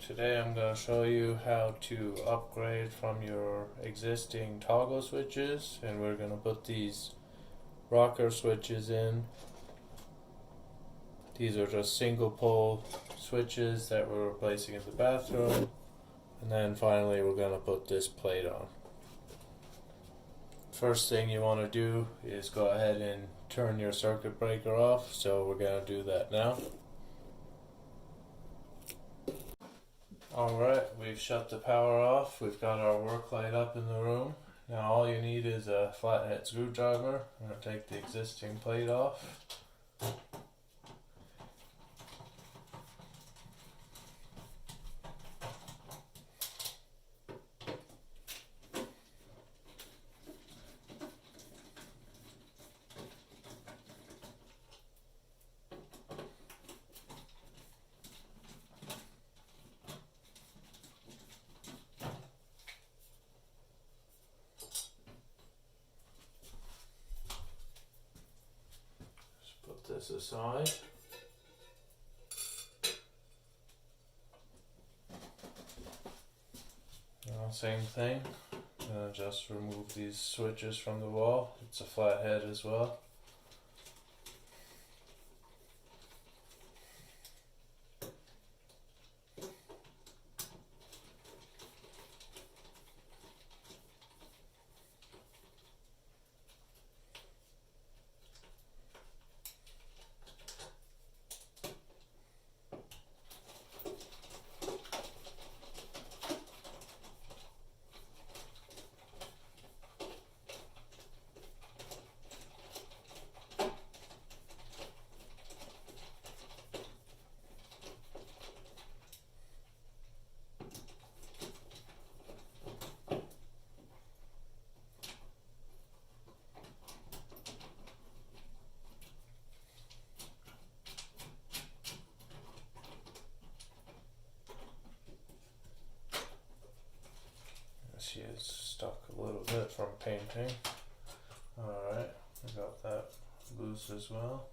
Today I'm going to show you how to upgrade from your existing toggle switches, and we're going to put these rocker switches in. These are just single pole switches that we're replacing in the bathroom, and then finally we're going to put this plate on. First thing you want to do is go ahead and turn your circuit breaker off, so we're going to do that now. Alright, we've shut the power off. We've got our work light up in the room. Now all you need is a flathead screwdriver. I'm going to take the existing plate off. Put this aside. Now, same thing. Just remove these switches from the wall. It's a flathead as well. She is stuck a little bit from painting. Alright, I got that loose as well.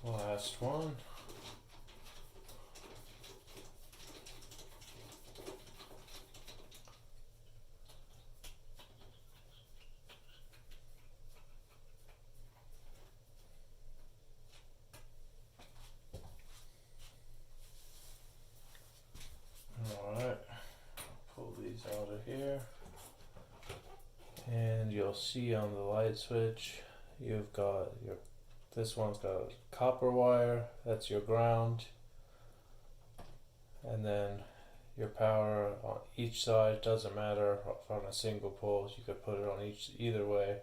Last one. Alright, pull these out of here, and you'll see on the light switch you've got this one's got copper wire, that's your ground, and then your power on each side. Doesn't matter on a single pole, you could put it on either way,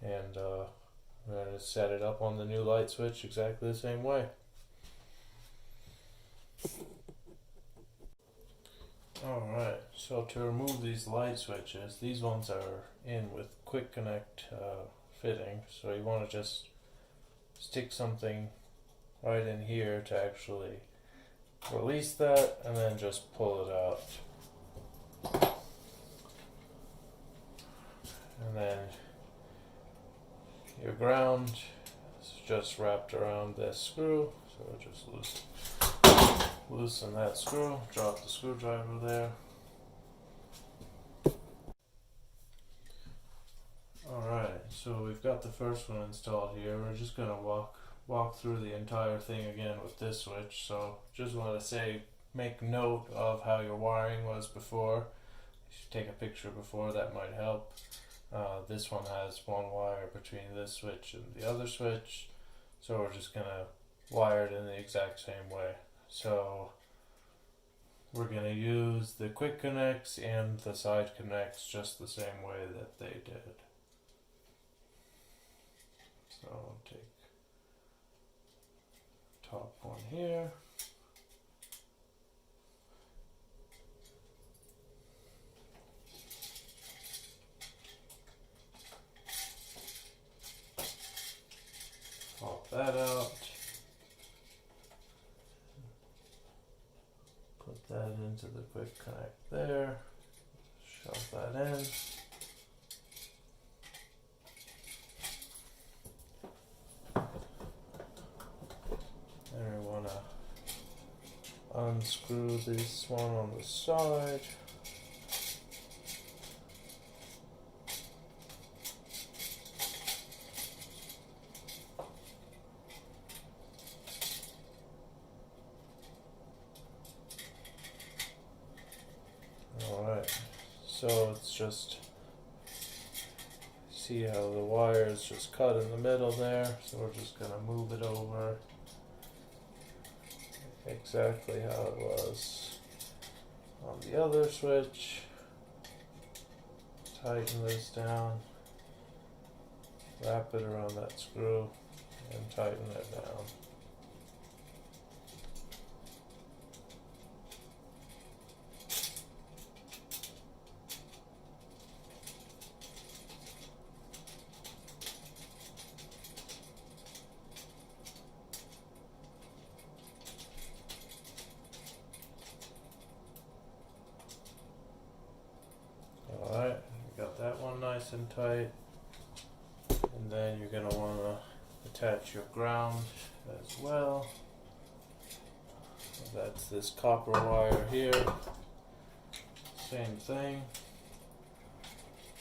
and we're going to set it up on the new light switch exactly the same way. Alright, so to remove these light switches, these ones are in with quick connect fitting, so you want to just stick something right in here to actually release that, and then just pull it out. And then your ground is just wrapped around this screw, so we'll just loosen that screw, drop the screwdriver there. Alright, so we've got the first one installed here. We're just going to walk through the entire thing again with this switch. So just want to say, make note of how your wiring was before. You should take a picture before, that might help. This one has one wire between this switch and the other switch, so we're just going to wire it in the exact same way. So we're going to use the quick connects and the side connects just the same way that they did. So I'll take top one here, that into the quick connect there. Shove that in. And we want to unscrew this one on the side. Alright, so it's just, see how the wire is just cut in the middle there, so we're just going to move it over exactly how it was on the other switch. Tighten this down, wrap it around that screw, and tighten it down. Alright, you got that one nice and tight. And then you're going to want to attach your ground as well. That's this copper wire here. Same thing.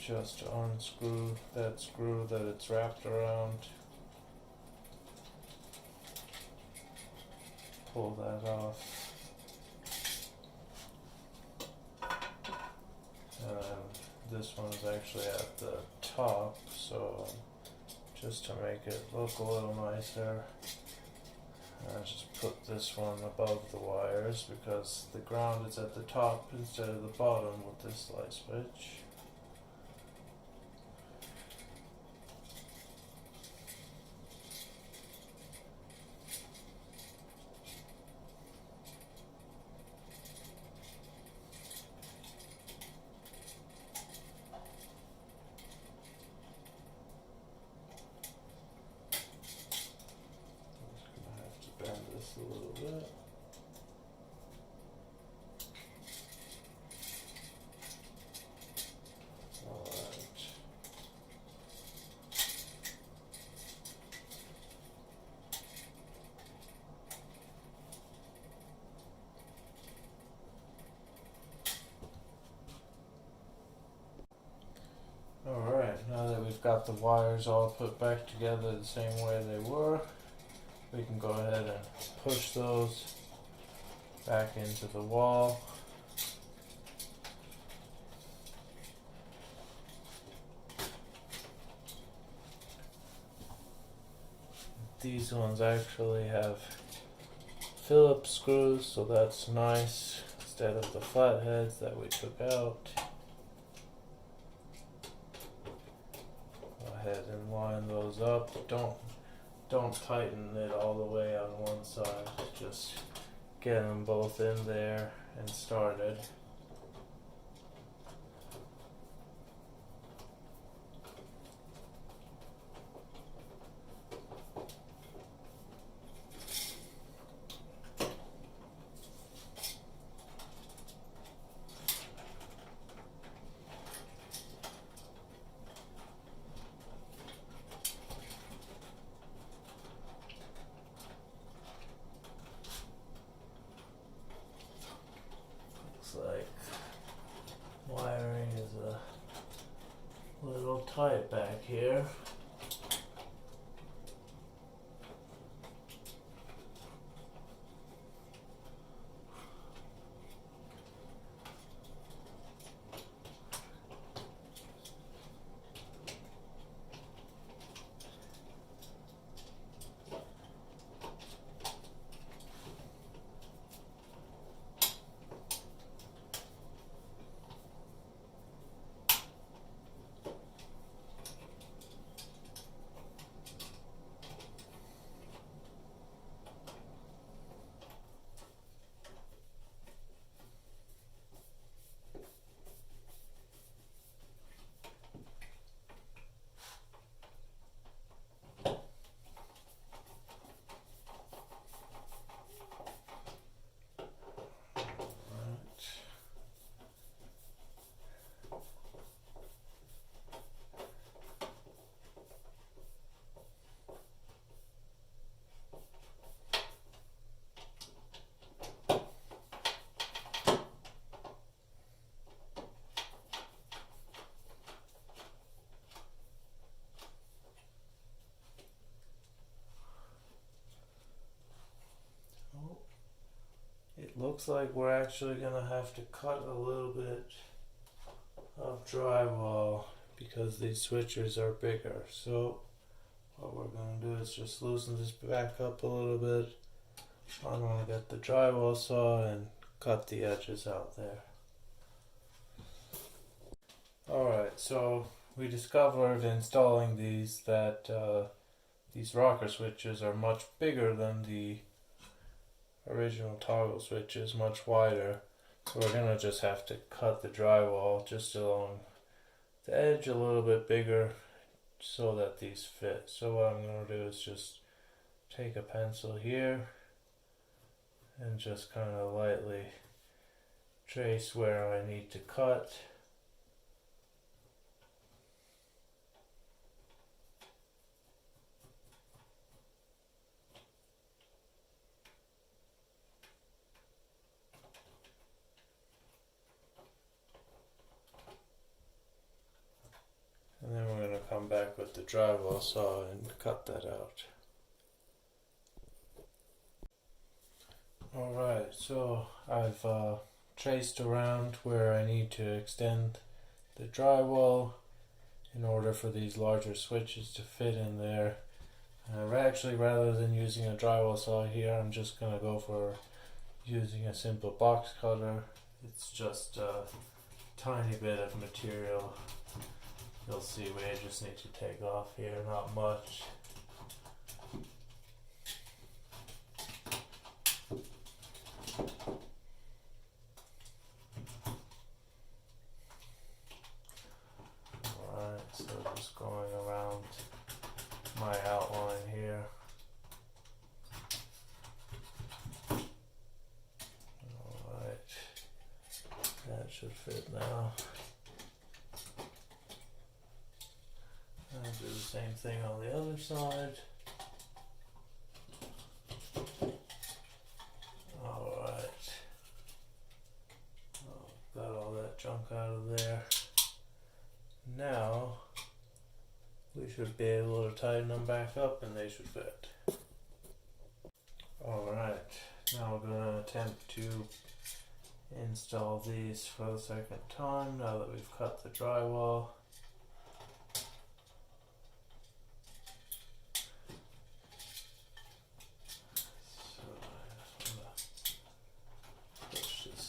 Just unscrew that screw that it's wrapped around. Pull that off. This one is actually at the top, so just to make it look a little nicer, I just put this one above the wires because the ground is at the top instead of the bottom with this light switch. Bend this a little bit. Alright. Alright, now that we've got the wires all put back together the same way they were, we can go ahead and push those back into the wall. These ones actually have Phillips screws, so that's nice instead of the flatheads that we took out. Go ahead and line those up. Don't tighten it all the way on one side, just get them both in there and started. Like wiring is a little tight back here. it looks like we're actually gonna have to cut a little bit of drywall because these switches are bigger. So what we're gonna do is just loosen this back up a little bit. I'm gonna get the drywall saw and cut the edges out there. Alright, so we discovered installing these that these rocker switches are much bigger than the original toggle switches, much wider. So we're gonna just have to cut the drywall just along the edge a little bit bigger so that these fit. So what I'm gonna do is just take a pencil here and just kind of lightly trace where I need to cut. And then we're going to come back with the drywall saw and cut that out. Alright, so I've traced around where I need to extend the drywall in order for these larger switches to fit in there. Actually, rather than using a drywall saw here, I'm just going to go for using a simple box cutter. It's just a tiny bit of material. You'll see we just need to take off here, not much. Alright, so just going around my outline here. Alright, that should fit now. I'll do the same thing on the other side. Alright. Got all that junk out of there. Now we should be able to tighten them back up and they should fit. Alright, now we're going to attempt to install these for the second time now that we've cut the drywall.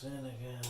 In again.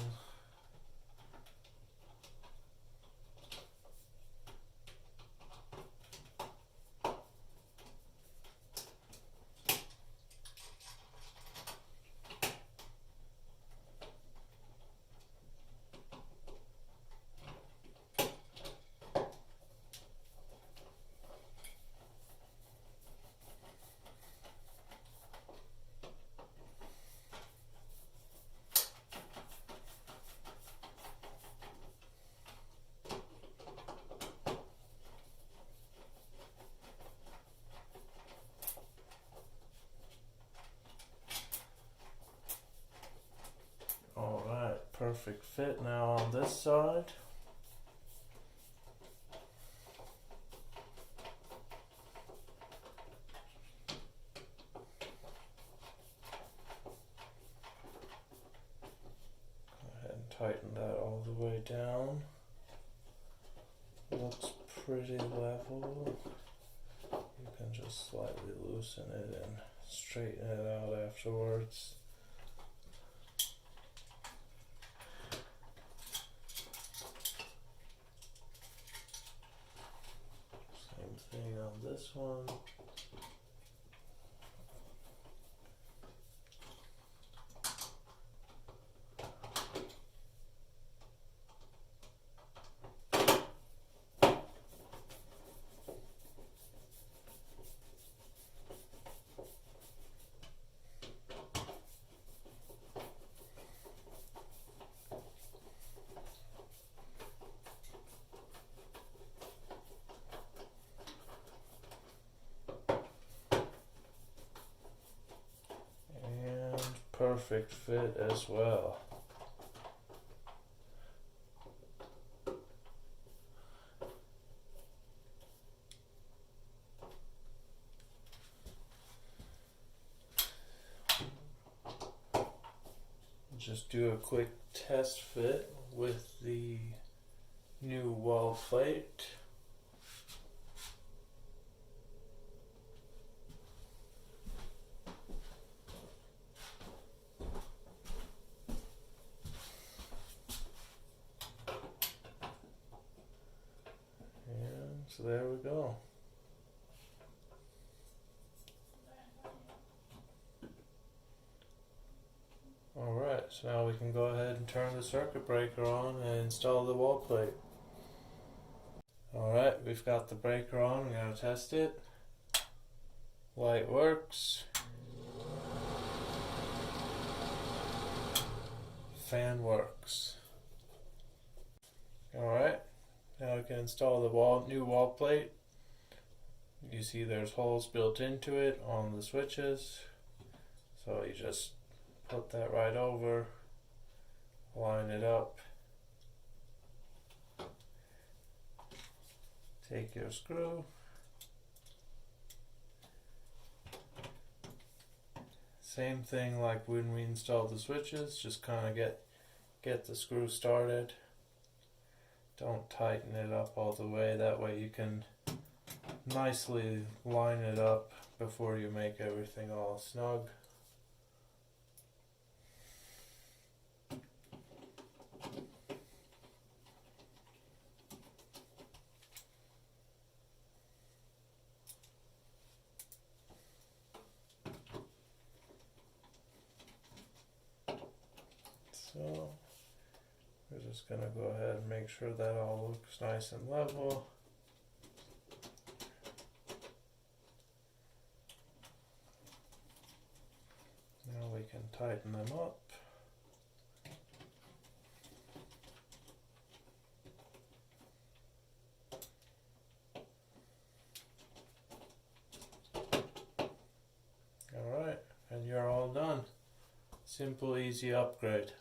Perfect fit now on this side. Go ahead and tighten that all the way down. Looks pretty level. You can just slightly loosen it and straighten it out afterwards. On this one. Perfect fit as well. just do a quick test fit with the new wall plate. And so there we go. Alright, so now we can go ahead and turn the circuit breaker on and install the wall plate. Alright, we've got the breaker on, we're going to test it. Light works. Fan works. Alright, now we can install the new wall plate. You see there's holes built into it on the switches. So you just put that right over, line it up, take your screw, same thing like when we installed the switches, just kind of get the screw started. Don't tighten it up all the way, that way you can nicely line it up before you make everything all snug. So we're just going to go ahead and make sure that all looks nice and level. Now we can tighten them up. Alright, and you're all done. Simple, easy upgrade.